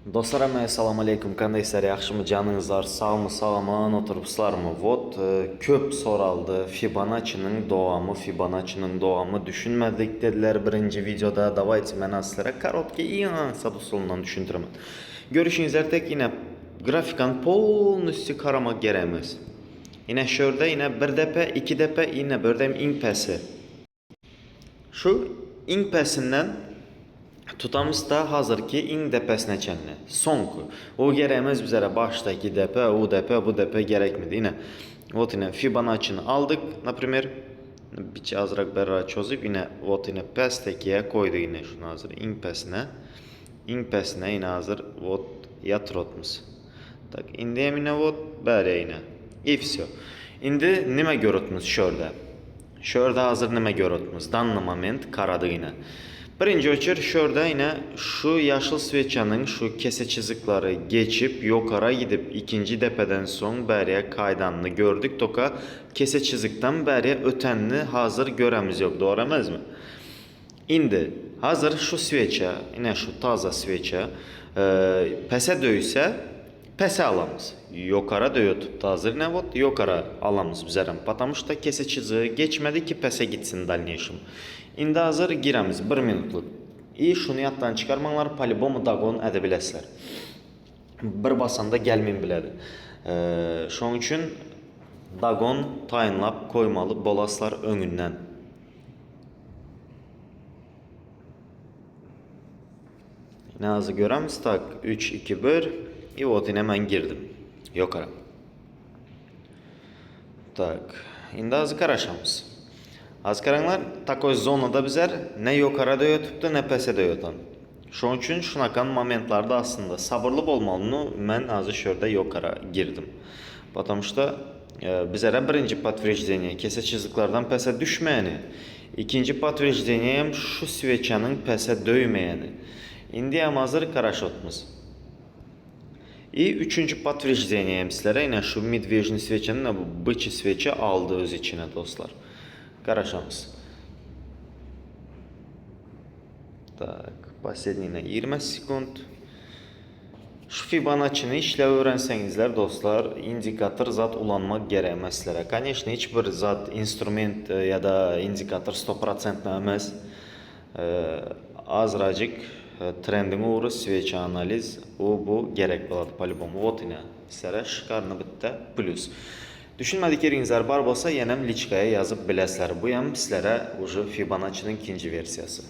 Dostlar, assalamu alaikum. Kandaysizlar, yaxshimi? Canınızlar sağmı, salaman oturupsizlarmı? Köp soraldı. Fibonacci'nin doğamı düşünmedik dediler birinci videoda. Davayçı mən sizlere korotkий и ansat usulundan düşündürüm. Görüşünüzler tek yine grafikan polностью karamak gerekmez. Yine şurada yine bir depe, iki depe yine buradayım ing pesi. Şu ing pesinden tutamız da hazır ki ing depesine çenli. Sonku. O gerekmez bizlere baştaki depe, o depe, bu depe gerekmedi. Yine Fibonacci'ni aldık. Например, bir azrak berra çözüp yine yine pestekiye koydu yine şunu hazır ing pesine. Ing pesine yine hazır yatırotmuz. Tak indi yine böyle yine. И все. İndi nime görütmüz şurada. Şurada hazır nime görütmüz. Danlı moment karadı yine. Birinci ölçür şurada yine şu yaşıl sveçanın şu kese çizikleri geçip yukarı gidip ikinci depeden son beriye kaydanını gördük. Toka kese çizikten beriye ötenini hazır göremiz yok. Doğru mi? İndi hazır şu sveça yine şu taza sveça pese döyse pese alamız. Yukarı döyüp da hazır ne yukarı alamız bizlerim. Потому что kese çiziği geçmedi ki pese gitsin dальнейшем. İndi hazır giremiz 1 minutluk. İyi şunu yattan çıkarmanlar polibomu dagon edebilesler. Bir basanda gelmeyin bilədi. Şunun için dagon tayinlap koymalı bolaslar önünden. Ne hazır göremiz tak 3 2 1 и yine hemen girdim. Yukarı. Так, indi hazır karaşamız. Az karanlar takoy zonada bizler ne yukarıda ötüptü ne pesede ötən. Şunun için şunakan momentlarda aslında sabırlı olmalını mən azı şurada yukarı girdim. Потому что bizlere birinci подтверждение kese çiziklerden pese düşmeyeni, ikinci подтверждением şu sveçanın pese döymeyeni. İndi hazır karaşotmuz. И üçüncü подтверждением sizlere yine şu medvejni sveçanın bu bıçı sveçe aldı öz içine dostlar. Karışamız. Так, последний 20 sekund. Şu Fibonacci'ni işlev öğrensənizlər dostlar, indikator zat ulanmaq gerekmez sizlere. Конечно, hiçbir zat, instrument ya da indikator 100% emas. Azracık trendin uğru sveçe analiz bu gerek buladı по-любому. Yine sizlere şıkarını bitti plus. Düşünmədik yerinizlər var olsa, yenəm liçkaya yazıb biləsilər. Bu yəm sizlərə Fibonacci'nin ikinci versiyası.